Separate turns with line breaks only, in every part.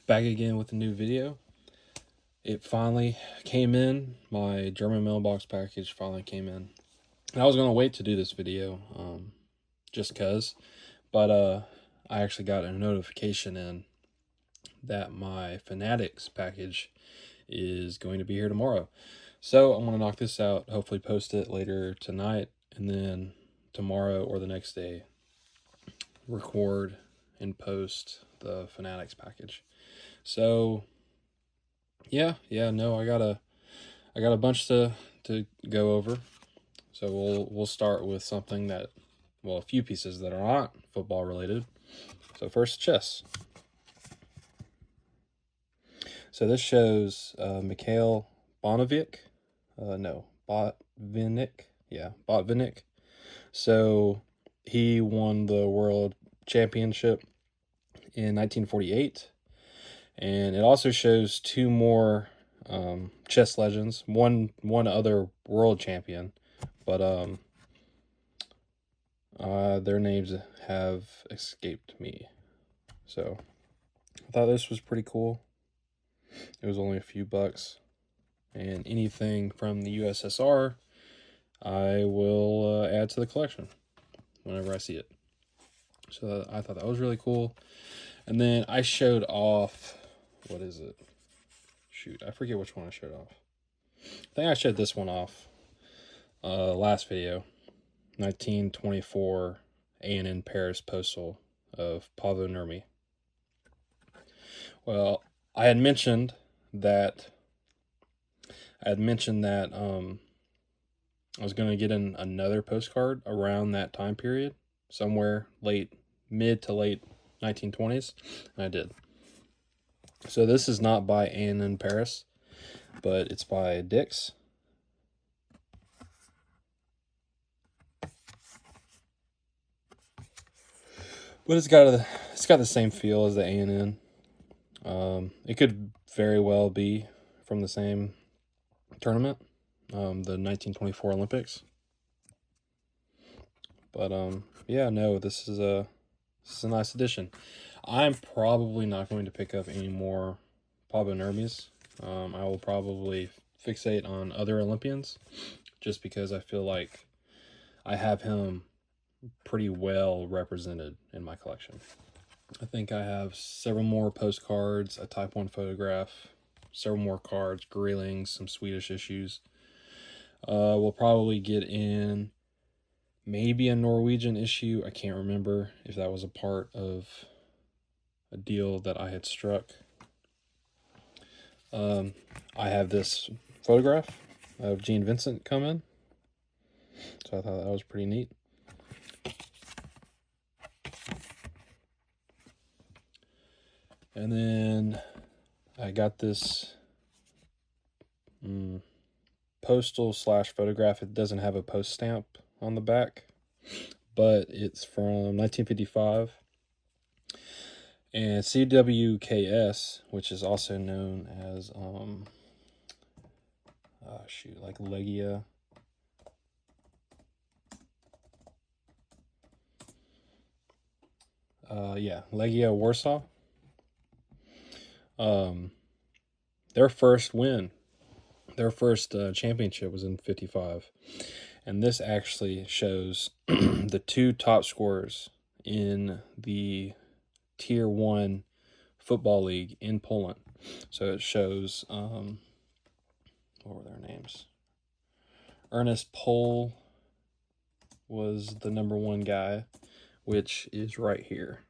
Back again with a new video. It finally came in. My German mailbox package finally came in. And I was going to wait to do this video just because. But I actually got a notification in that my Fanatics package is going to be here tomorrow. So I'm going to knock this out, hopefully post it later tonight, and then tomorrow or the next day record and post the Fanatics package. So no, I got a bunch to go over. So we'll start with something that, well, a few pieces that are not football related. So first, chess. So this shows Mikhail Botvinnik. Botvinnik. Yeah, Botvinnik. So he won the world championship in 1948. And it also shows two more chess legends, one other world champion, but their names have escaped me. So I thought this was pretty cool. It was only a few bucks, and anything from the USSR, I will add to the collection whenever I see it. So I thought that was really cool. And then I showed off, what is it? Shoot, I forget which one I showed off. I think I showed this one off last video. 1924 A&N Paris Postal of Paavo Nurmi. Well, I had mentioned that I was going to get in another postcard around that time period, somewhere mid to late 1920s, and I did. So this is not by A&N Paris, but it's by Dick's. But it's got the same feel as the A&N. It could very well be from the same tournament, the 1924 Olympics. But this is a nice addition. I'm probably not going to pick up any more Paavo Nurmis. I will probably fixate on other Olympians, just because I feel like I have him pretty well represented in my collection. I think I have several more postcards, a Type 1 photograph, several more cards, Greelings, some Swedish issues. We'll probably get in maybe a Norwegian issue. I can't remember if that was a part of a deal that I had struck. I have this photograph of Gene Vincent come in, so I thought that was pretty neat. And then I got this postal / photograph. It doesn't have a post stamp on the back, but it's from 1955. And CWKS, which is also known as like Legia. Legia Warsaw. Their first championship was in 55. And this actually shows the two top scorers in the Tier 1 football league in Poland. So it shows, what were their names? Ernest Pol was the number one guy, which is right here.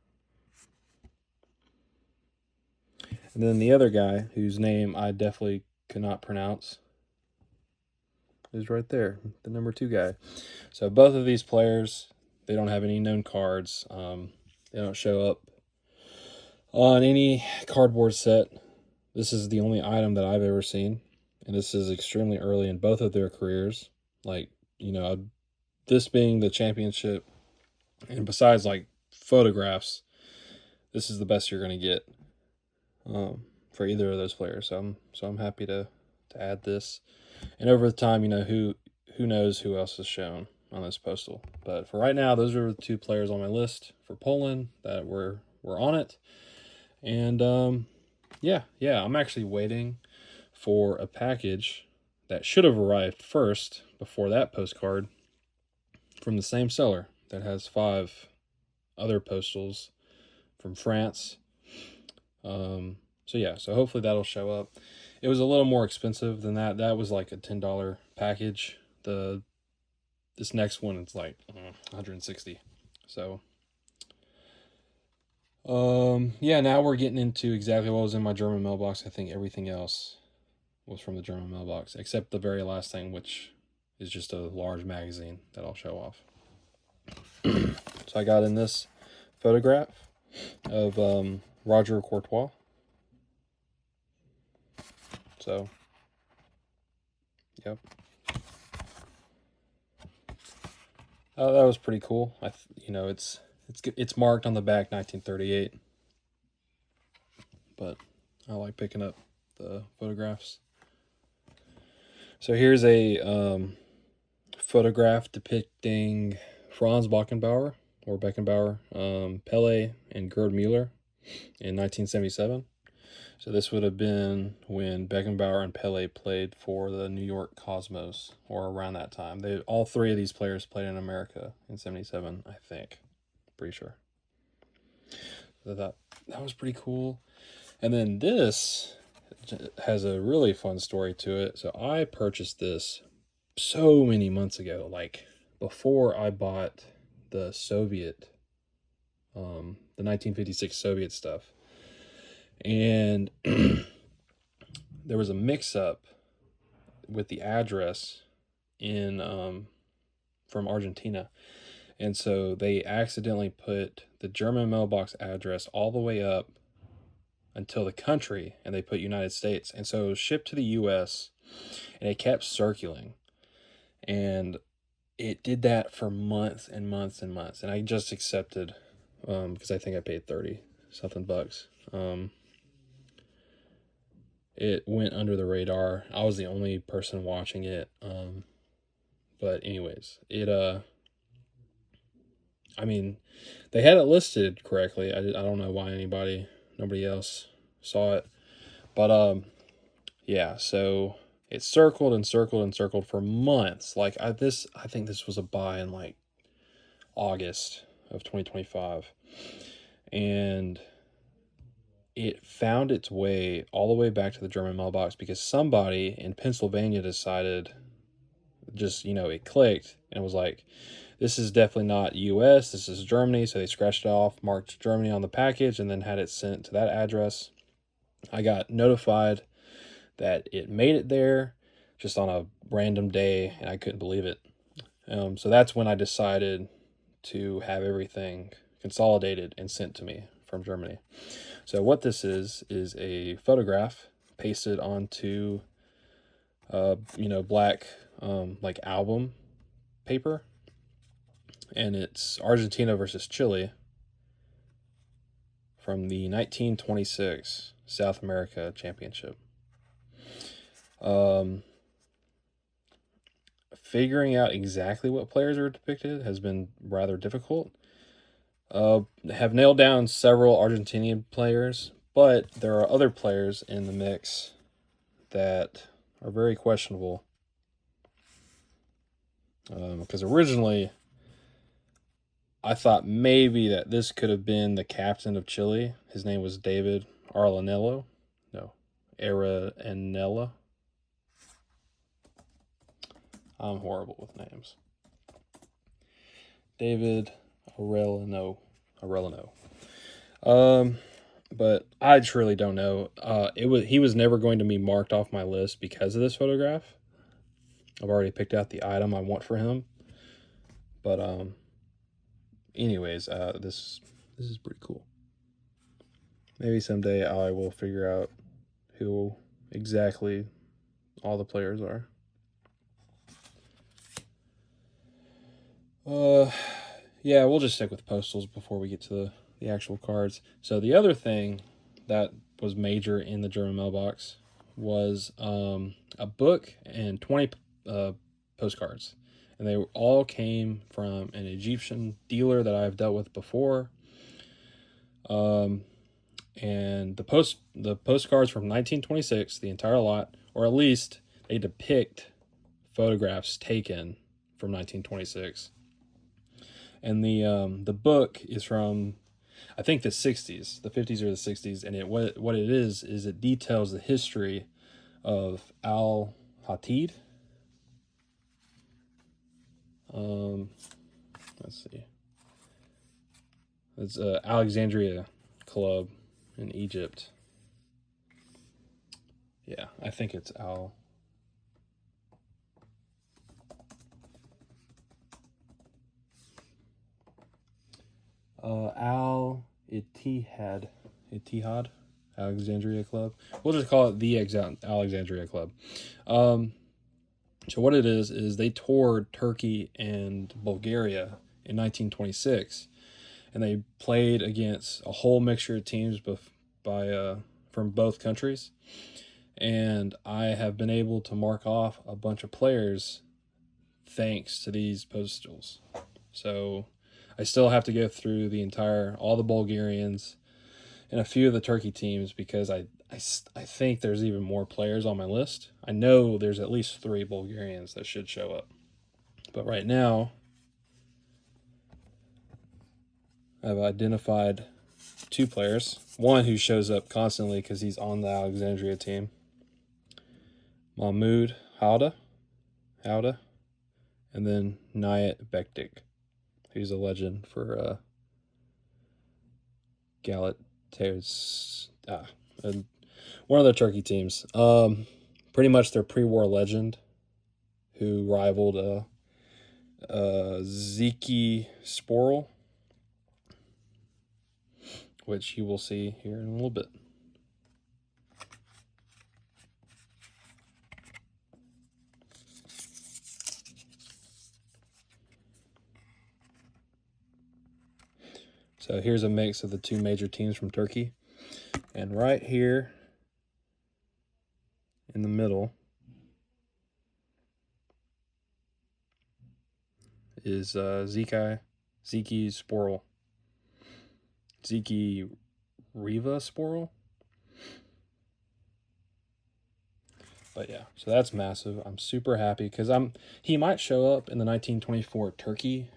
And then the other guy, whose name I definitely could not pronounce, is right there, the number 2 guy. So both of these players, they don't have any known cards. They don't show up on any cardboard set. This is the only item that I've ever seen, and this is extremely early in both of their careers. Like, this being the championship, and besides like photographs, this is the best you're going to get for either of those players. So I'm happy to add this. And over the time, who knows who else is shown on this postal. But for right now, those are the 2 players on my list for Poland that were on it. And Yeah, I'm actually waiting for a package that should have arrived first before that postcard from the same seller that has 5 other postals from France. So yeah, so hopefully that'll show up. It was a little more expensive than that. That was like a $10 package. This next one it's like 160. So yeah, now we're getting into exactly what was in my German mailbox. I think everything else was from the German mailbox except the very last thing, which is just a large magazine that I'll show off. So I got in this photograph of Roger Courtois. So, yep. That was pretty cool. It's marked on the back 1938, but I like picking up the photographs. So here's a photograph depicting Franz Beckenbauer Pele, and Gerd Müller in 1977. So this would have been when Beckenbauer and Pele played for the New York Cosmos, or around that time. All 3 of these players played in America in '77, I think. Pretty sure. So that was pretty cool. And then this has a really fun story to it. So I purchased this so many months ago, like before I bought the the 1956 Soviet stuff. And there was a mix-up with the address from Argentina, and so they accidentally put the German mailbox address all the way up until the country, and they put United States, and so it was shipped to the U.S. and it kept circling, and it did that for months and months and months, and I just accepted because I think I paid 30 something bucks. It went under the radar. I was the only person watching it. But anyways, I mean, they had it listed correctly. I don't know why nobody else saw it. But yeah, so it circled and circled and circled for months. Like I think this was a buy in like August of 2025. And it found its way all the way back to the German mailbox because somebody in Pennsylvania decided, it clicked and was like, this is definitely not US, this is Germany. So they scratched it off, marked Germany on the package, and then had it sent to that address. I got notified that it made it there just on a random day, and I couldn't believe it. So that's when I decided to have everything consolidated and sent to me from Germany. So what this is a photograph pasted onto, black, like album paper, and it's Argentina versus Chile from the 1926 South America Championship. Figuring out exactly what players are depicted has been rather difficult. Have nailed down several Argentinian players, but there are other players in the mix that are very questionable. Because originally, I thought maybe that this could have been the captain of Chile. His name was David Aranello. No, Aranella. I'm horrible with names. David Arellano. But I truly don't know. He was never going to be marked off my list because of this photograph. I've already picked out the item I want for him. But anyways, this is pretty cool. Maybe someday I will figure out who exactly all the players are. Yeah, we'll just stick with postals before we get to the actual cards. So the other thing that was major in the German mailbox was a book and 20 postcards. And they all came from an Egyptian dealer that I've dealt with before. and the postcards from 1926, the entire lot, or at least they depict photographs taken from 1926. And the book is from, I think, the 60s, the 50s or the 60s, and what it is it details the history of Al Hatid. Let's see. It's Alexandria Club in Egypt. Yeah, I think it's Al. Al Ittihad, Alexandria Club. We'll just call it the Alexandria Club. So what it is they toured Turkey and Bulgaria in 1926, and they played against a whole mixture of teams from both countries. And I have been able to mark off a bunch of players thanks to these postals. So I still have to go through all the Bulgarians and a few of the Turkey teams because I think there's even more players on my list. I know there's at least 3 Bulgarians that should show up. But right now, I've identified 2 players. One who shows up constantly because he's on the Alexandria team. Mahmoud Hauda, and then Nayet Bektik, who's a legend for Galatasaray. One of the Turkey teams. Pretty much their pre-war legend who rivaled Zeki Sporel, which you will see here in a little bit. So here's a mix of the 2 major teams from Turkey. And right here in the middle is Zeki Sporel. Zeki Riva Sporel. But yeah, so that's massive. I'm super happy because he might show up in the 1924 Turkey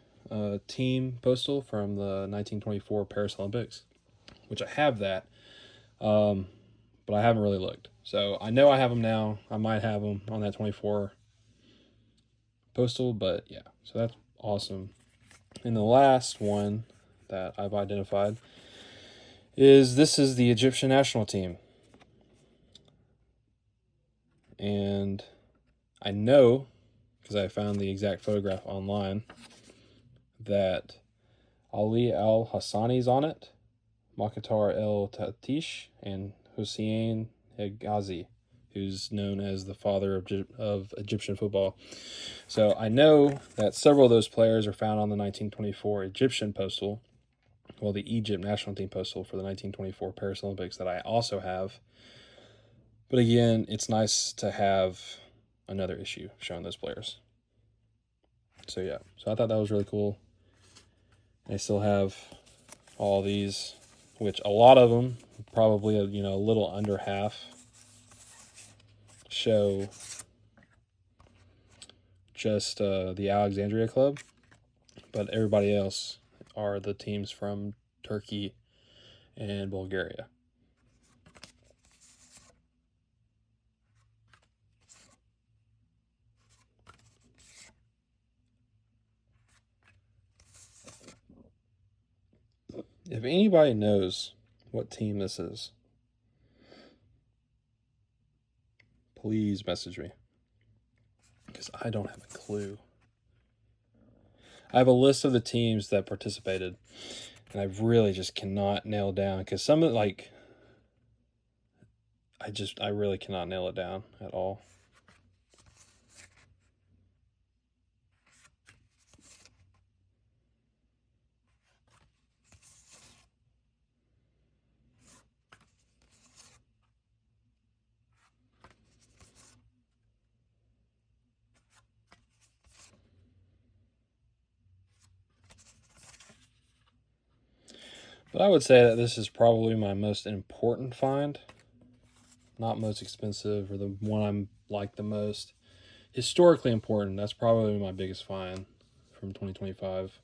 team postal from the 1924 Paris Olympics, which I have that, but I haven't really looked. So I know I have them now. I might have them on that 24 postal, but yeah, so that's awesome. And the last one that I've identified is the Egyptian national team. And I know, because I found the exact photograph online, that Ali Al Hassani's on it, Mokhtar El Tatish, and Hussein Hegazi, who's known as the father of Egyptian football. So I know that several of those players are found on the 1924 Egyptian postal, the Egypt national team postal for the 1924 Paris Olympics that I also have. But again, it's nice to have another issue showing those players. So yeah, so I thought that was really cool. I still have all these, which a lot of them, probably a little under half, show just the Alexandria Club, but everybody else are the teams from Turkey and Bulgaria. If anybody knows what team this is, please message me, because I don't have a clue. I have a list of the teams that participated, and I really just cannot nail down, because some of it, I really cannot nail it down at all. But I would say that this is probably my most important find. Not most expensive or the one I'm like the most. Historically important. That's probably my biggest find from 2025.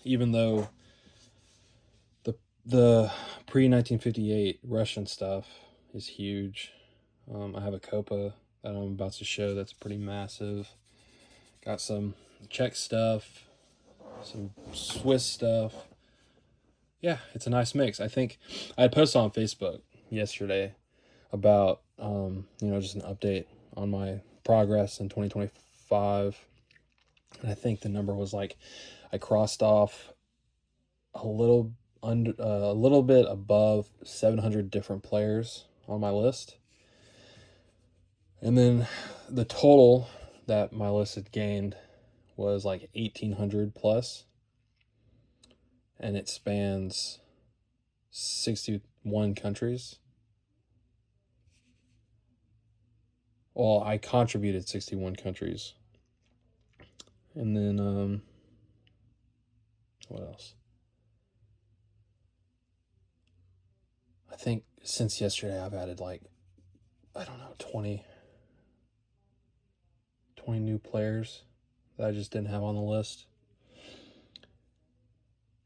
Even though the pre 1958 Russian stuff is huge. I have a Copa that I'm about to show that's pretty massive. Got some Czech stuff, some Swiss stuff. Yeah, it's a nice mix. I think I had posted on Facebook yesterday about just an update on my progress in 2025, and I think the number was like I crossed off a little bit above 700 different players on my list, and then the total that my list had gained was like 1,800 plus, and it spans 61 countries. Well, I contributed 61 countries. And then, what else? I think since yesterday I've added like, I don't know, 20 new players that I just didn't have on the list.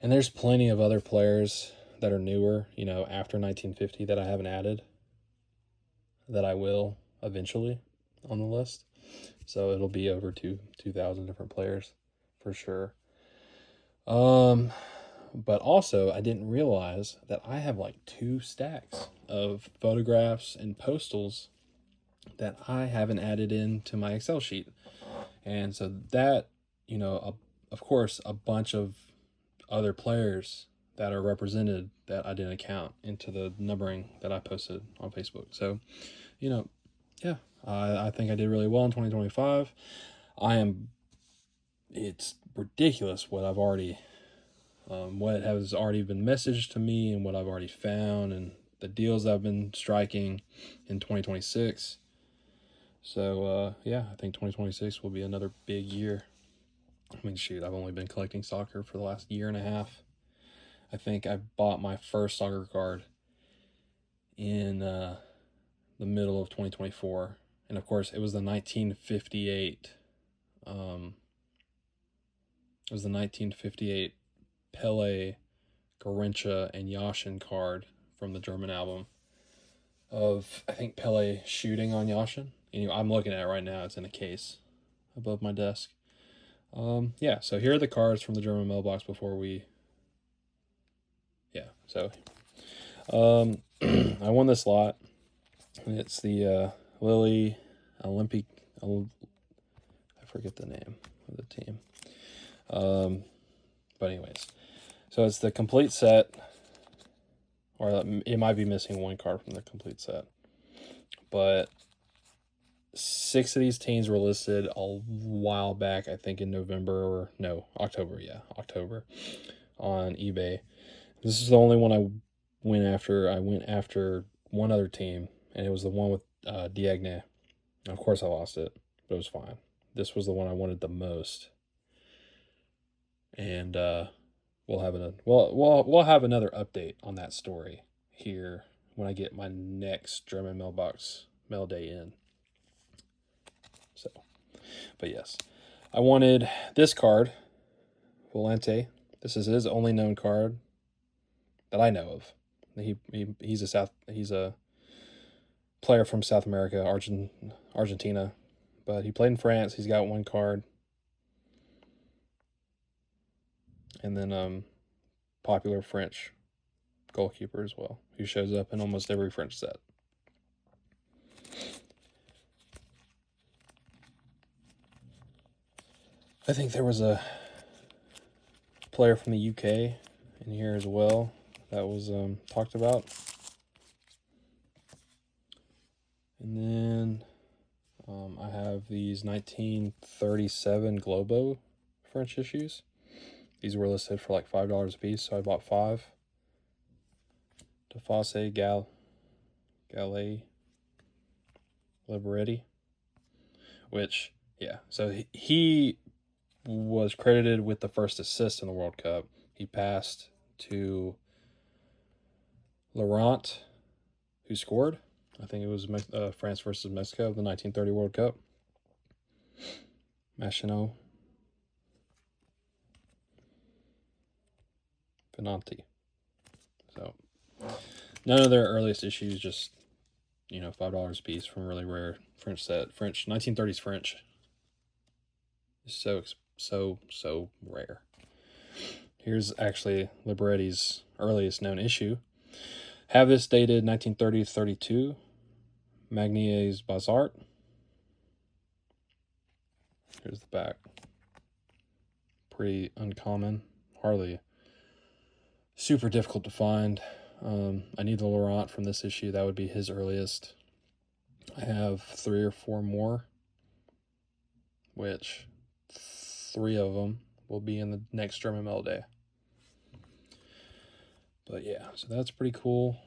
And there's plenty of other players that are newer, after 1950 that I haven't added, that I will eventually on the list. So it'll be over 2,000 different players for sure. But also I didn't realize that I have like 2 stacks of photographs and postals that I haven't added into my Excel sheet. And so that, of course, a bunch of other players that are represented that I didn't count into the numbering that I posted on Facebook. So, yeah, I think I did really well in 2025. It's ridiculous what I've already, what has already been messaged to me and what I've already found and the deals I've been striking in 2026. So, yeah, I think 2026 will be another big year. I mean, shoot, I've only been collecting soccer for the last year and a half. I think I bought my first soccer card in the middle of 2024. And of course, it was the 1958. It was the 1958 Pele, Garincha, and Yashin card from the German album of, I think, Pele shooting on Yashin. Anyway, I'm looking at it right now. It's in a case above my desk. Yeah, so here are the cards from the German mailbox before we... Yeah, so I won this lot. It's the Lily Olympic... I forget the name of the team. But anyways, so it's the complete set, or it might be missing one card from the complete set. But 6 of these teams were listed a while back, I think in October, October, on eBay. This is the only one I went after. I went after one other team, and it was the one with Diagne. Of course I lost it, but it was fine. This was the one I wanted the most. And we'll have another update on that story here when I get my next German mailbox mail day in. So, but yes, I wanted this card, Volante. This is his only known card that I know of. He's a player from South America, Argentina, but he played in France. He's got one card, and then popular French goalkeeper as well, who shows up in almost every French set. I think there was a player from the UK in here as well that was talked about. And then I have these 1937 Globo French issues. These were listed for like $5 a piece, so I bought 5. Deface Gallet Liberetti, which, yeah, so he was credited with the first assist in the World Cup. He passed to Laurent, who scored. I think it was France versus Mexico, the 1930 World Cup. Machino. Finanti. So, none of their earliest issues, just, $5 a piece from a really rare French set. 1930s French. So rare. Here's actually Libretti's earliest known issue. Have this dated 1930-32. Magnier's Bazart. Here's the back. Pretty uncommon. Hardly super difficult to find. I need the Laurent from this issue. That would be his earliest. I have 3 or 4 more, which 3 of them will be in the next German Mail Day. But yeah, so that's pretty cool.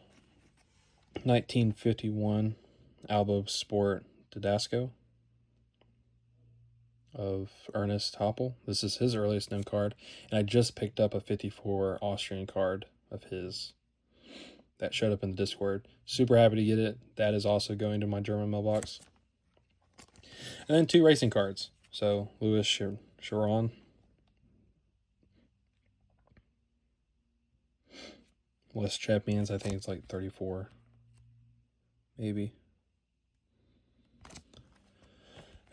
1951 Albo Sport Didasco of Ernest Happel. This is his earliest known card. And I just picked up a 54 Austrian card of his that showed up in the Discord. Super happy to get it. That is also going to my German mailbox. And then 2 racing cards. So Louis Chiron. Less champions, I think it's like 34. Maybe.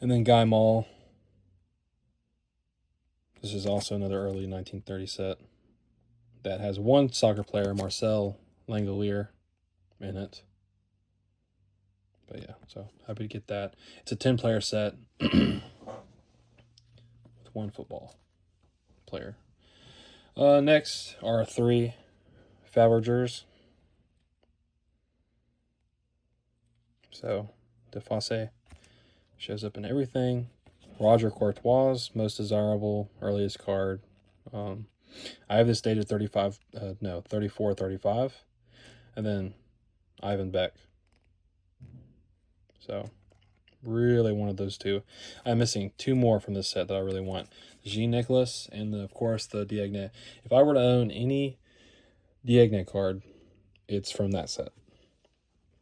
And then Guy Mall. This is also another early 1930 set that has 1 soccer player, Marcel Langelier, in it. But yeah, so happy to get that. It's a 10-player set with 1 football player. Next are 3 Fabergers. So Deface shows up in everything. Roger Courtois, most desirable, earliest card. I have this dated 34-35. And then Ivan Beck. So, really wanted those 2. I'm missing 2 more from this set that I really want. Jean Nicolas and, of course, the Diagne. If I were to own any Diagne card, it's from that set.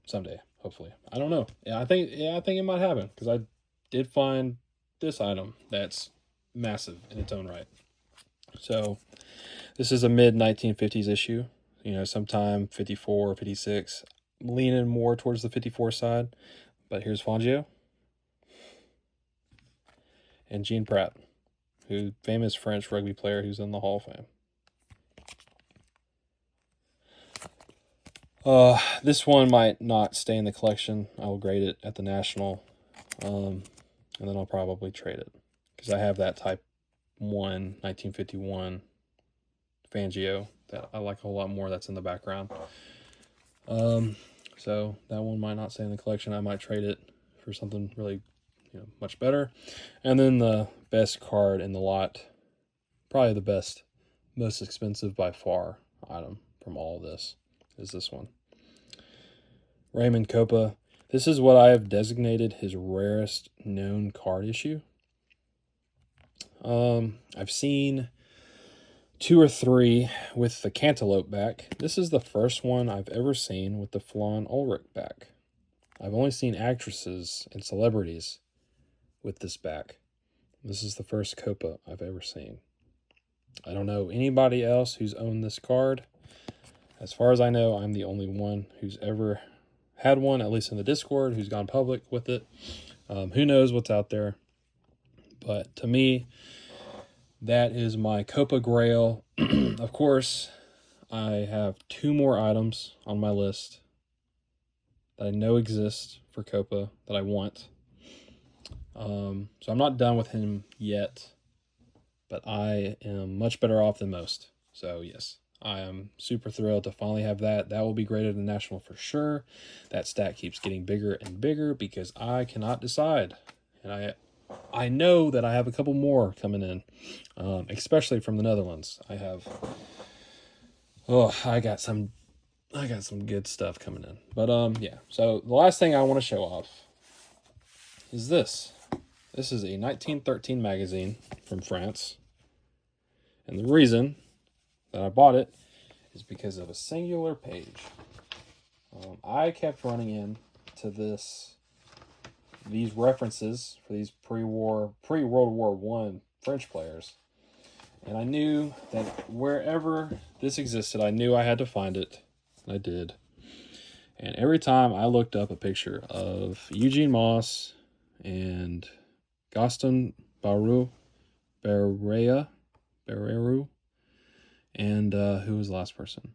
Someday, hopefully. I don't know. I think it might happen, because I did find this item that's massive in its own right. So this is a mid-1950s issue, sometime 54 or 56, leaning more towards the 54 side. But here's Fangio and Jean Prat, who famous French rugby player who's in the Hall of Fame. This one might not stay in the collection. I will grade it at the National. And then I'll probably trade it, because I have that Type 1 1951 Fangio that I like a whole lot more. That's in the background. So that one might not stay in the collection. I might trade it for something really, much better. And then the best card in the lot, probably the best, most expensive by far item from all of this, is this one. Raymond Copa. This is what I have designated his rarest known card issue. I've seen 2 or 3 with the Cantaloupe back. This is the first one I've ever seen with the Flan Ulrich back. I've only seen actresses and celebrities with this back. This is the first Copa I've ever seen. I don't know anybody else who's owned this card. As far as I know, I'm the only one who's ever had one, at least in the Discord, who's gone public with it. Who knows what's out there? But to me, that is my Copa Grail. Of course, I have 2 more items on my list that I know exist for Copa that I want. So I'm not done with him yet, but I am much better off than most. So yes, I am super thrilled to finally have that. That will be graded in National for sure. That stack keeps getting bigger and bigger because I cannot decide. And I know that I have a couple more coming in, especially from the Netherlands. I got some good stuff coming in. But yeah. So the last thing I want to show off is this. This is a 1913 magazine from France. And the reason that I bought it is because of a singular page. I kept running into these references for these pre-World War One French players, and I knew that wherever this existed, I knew I had to find it, and I did. And every time I looked up a picture of Eugene Moss and Gaston Barreru, and who was the last person?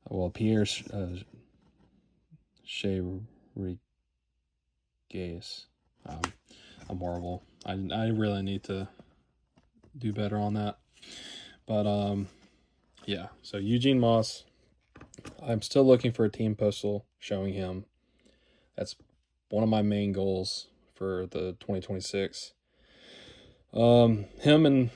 Well, Pierre Cherigas. I'm horrible. I really need to do better on that. But yeah. So Eugene Moss, I'm still looking for a team postal showing him. That's one of my main goals for the 2026. Him and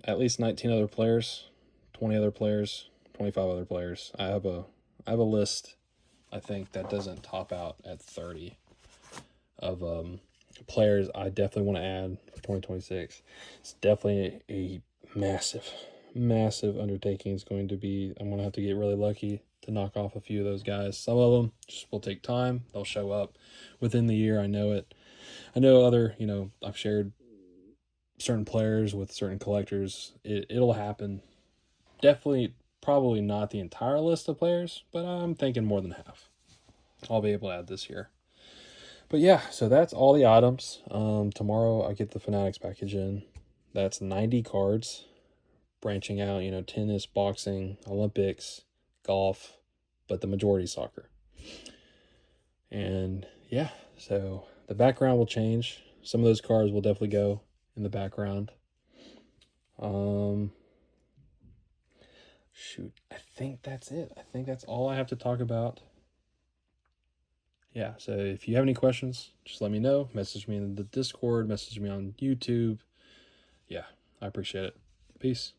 at least 19 other players, 20 other players, 25 other players. I have a list. I think that doesn't top out at 30 of players I definitely want to add for 2026. It's definitely a massive undertaking. It's going to be. I'm going to have to get really lucky to knock off a few of those guys. Some of them just will take time. They'll show up within the year. I know it. I know other. I've shared certain players with certain collectors. It'll happen. Definitely, probably not the entire list of players, but I'm thinking more than half I'll be able to add this year. But yeah, so that's all the items. Tomorrow I get the Fanatics package in. That's 90 cards, branching out, tennis, boxing, Olympics, golf, but the majority soccer. And yeah, so the background will change. Some of those cards will definitely go in the background. Shoot, I think that's it. I think that's all I have to talk about. Yeah, so if you have any questions, just let me know. Message me in the Discord, message me on YouTube. Yeah, I appreciate it. Peace.